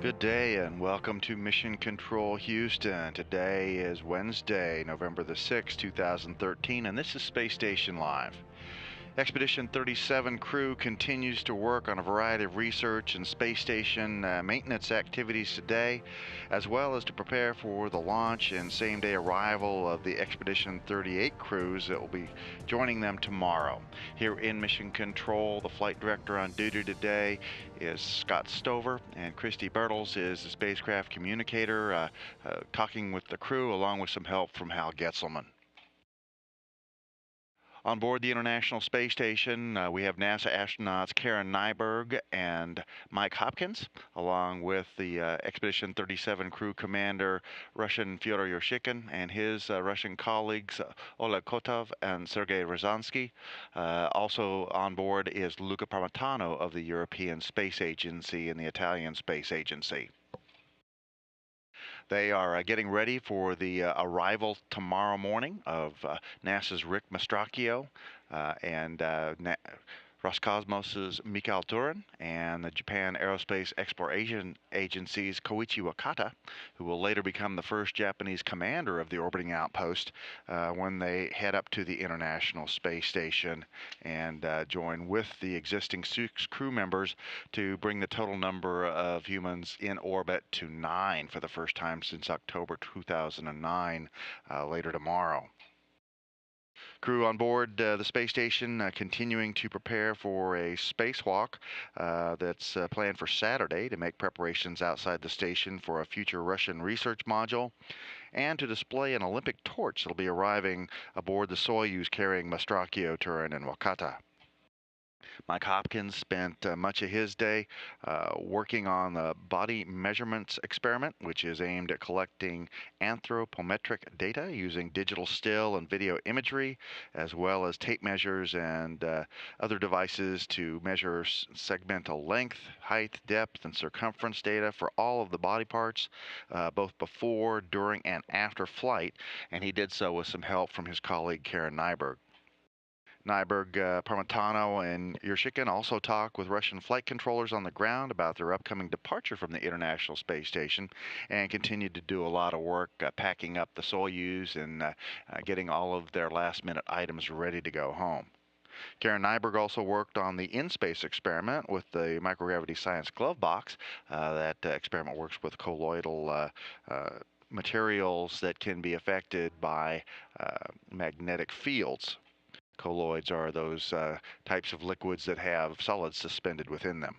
Good day and welcome to Mission Control Houston. Today is Wednesday, November the 6th, 2013, and this is Space Station Live. Expedition 37 crew continues to work on a variety of research and space station maintenance activities today, as well as to prepare for the launch and same-day arrival of the Expedition 38 crews that will be joining them tomorrow. Here in Mission Control, the flight director on duty today is Scott Stover, and Christy Bertels is the spacecraft communicator, talking with the crew along with some help from Hal Getzelman. On board the International Space Station, we have NASA astronauts Karen Nyberg and Mike Hopkins, along with the Expedition 37 crew commander, Russian Fyodor Yurshkin, and his Russian colleagues, Oleg Kotov and Sergei Ryazanskiy. Also on board is Luca Parmitano of the European Space Agency and the Italian Space Agency. They are getting ready for the arrival tomorrow morning of NASA's Rick Mastracchio and Roscosmos's Mikhail Turin and the Japan Aerospace Exploration Agency's Koichi Wakata, who will later become the first Japanese commander of the orbiting outpost when they head up to the International Space Station and join with the existing 6 crew members to bring the total number of humans in orbit to 9 for the first time since October 2009 later tomorrow. Crew on board the space station continuing to prepare for a spacewalk that's planned for Saturday to make preparations outside the station for a future Russian research module and to display an Olympic torch that'll be arriving aboard the Soyuz carrying Mastracchio, Turin, and Wakata. Mike Hopkins spent much of his day working on the body measurements experiment, which is aimed at collecting anthropometric data using digital still and video imagery, as well as tape measures and other devices to measure segmental length, height, depth, and circumference data for all of the body parts, both before, during, and after flight, and he did so with some help from his colleague Karen Nyberg. Nyberg, Parmitano, and Yurshkin also talked with Russian flight controllers on the ground about their upcoming departure from the International Space Station and continued to do a lot of work packing up the Soyuz and getting all of their last-minute items ready to go home. Karen Nyberg also worked on the in-space experiment with the microgravity science glove box. That experiment works with colloidal materials that can be affected by magnetic fields. Colloids are those types of liquids that have solids suspended within them.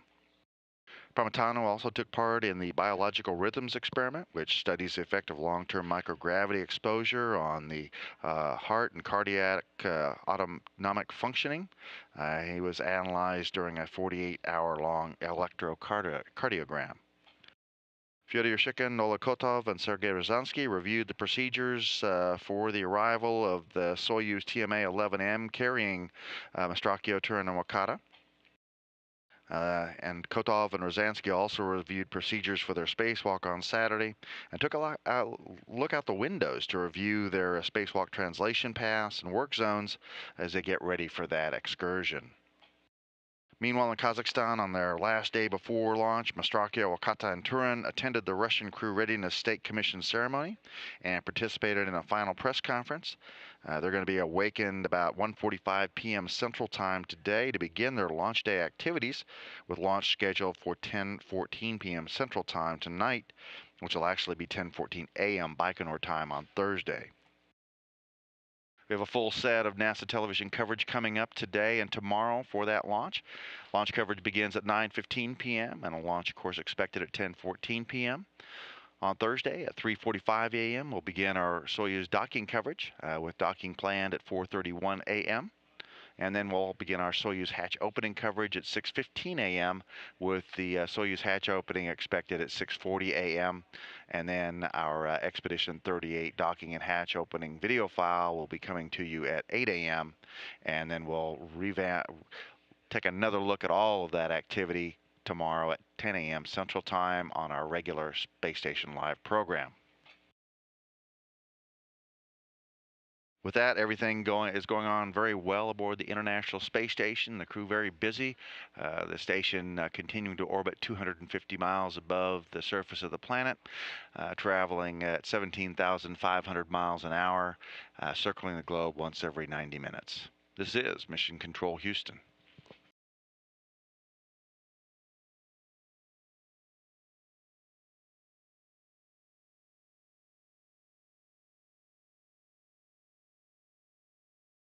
Parmitano also took part in the biological rhythms experiment, which studies the effect of long-term microgravity exposure on the heart and cardiac autonomic functioning. He was analyzed during a 48-hour-long electrocardiogram. Fyodor Yurshkin, Oleg Kotov, and Sergei Ryazanskiy reviewed the procedures for the arrival of the Soyuz TMA-11M carrying Mastracchio, Turin, and Wakata. And Kotov and Ryazanskiy also reviewed procedures for their spacewalk on Saturday and took a look out the windows to review their spacewalk translation paths and work zones as they get ready for that excursion. Meanwhile, in Kazakhstan, on their last day before launch, Mastracchio, Wakata, and Turin attended the Russian Crew Readiness State Commission ceremony and participated in a final press conference. They're going to be awakened about 1:45 p.m. Central Time today to begin their launch day activities, with launch scheduled for 10:14 p.m. Central Time tonight, which will actually be 10:14 a.m. Baikonur time on Thursday. We have a full set of NASA television coverage coming up today and tomorrow for that launch. Launch coverage begins at 9:15 p.m. and a launch, of course, expected at 10:14 p.m. On Thursday at 3:45 a.m. we'll begin our Soyuz docking coverage with docking planned at 4:31 a.m. And then we'll begin our Soyuz hatch opening coverage at 6:15 a.m. with the Soyuz hatch opening expected at 6:40 a.m. And then our Expedition 38 docking and hatch opening video file will be coming to you at 8 a.m. And then we'll take another look at all of that activity tomorrow at 10 a.m. Central Time on our regular Space Station Live program. With that, everything is going on very well aboard the International Space Station. The crew very busy. The station continuing to orbit 250 miles above the surface of the planet, traveling at 17,500 miles an hour, circling the globe once every 90 minutes. This is Mission Control Houston.